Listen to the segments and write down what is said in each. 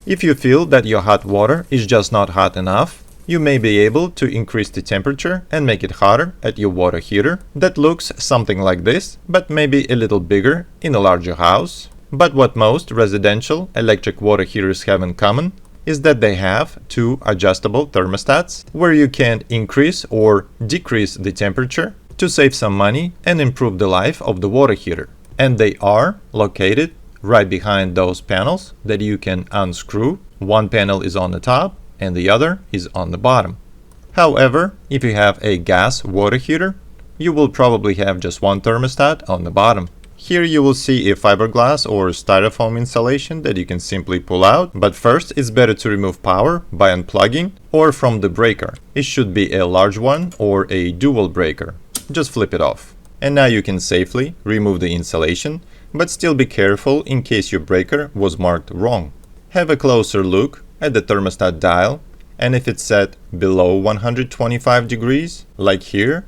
If you feel that your hot water is just not hot enough, you may be able to increase the temperature and make it hotter at your water heater that looks something like this, but maybe a little bigger in a larger house. But what most residential electric water heaters have in common is that they have two adjustable thermostats where you can increase or decrease the temperature to save some money and improve the life of the water heater. And they are located right behind those panels that you can unscrew. One panel is on the top and the other is on the bottom. However, if you have a gas water heater, you will probably have just one thermostat on the bottom. Here you will see a fiberglass or styrofoam insulation that you can simply pull out, but first it's better to remove power by unplugging or from the breaker. It should be a large one or a dual breaker. Just flip it off. And now you can safely remove the insulation, but still be careful in case your breaker was marked wrong. Have a closer look at the thermostat dial, and if it's set below 125 degrees, like here,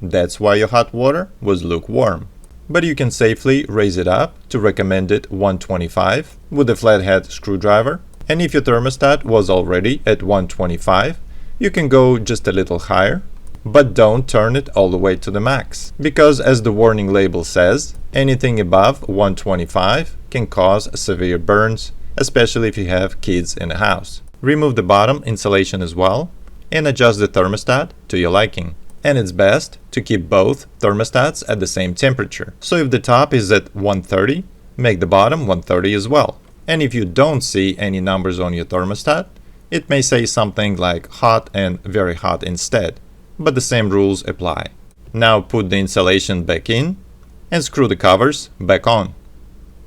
that's why your hot water was lukewarm. But you can safely raise it up to recommended 125 with a flathead screwdriver. And if your thermostat was already at 125, you can go just a little higher, but don't turn it all the way to the max. Because as the warning label says, anything above 125 can cause severe burns, especially if you have kids in the house. Remove the bottom insulation as well and adjust the thermostat to your liking. And it's best to keep both thermostats at the same temperature. So if the top is at 130, make the bottom 130 as well. And if you don't see any numbers on your thermostat, it may say something like hot and very hot instead, but the same rules apply. Now put the insulation back in and screw the covers back on.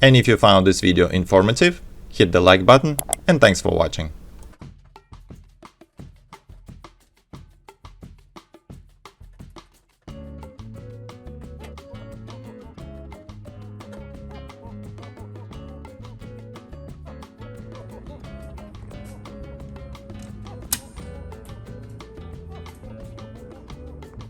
And if you found this video informative, hit the like button, and thanks for watching.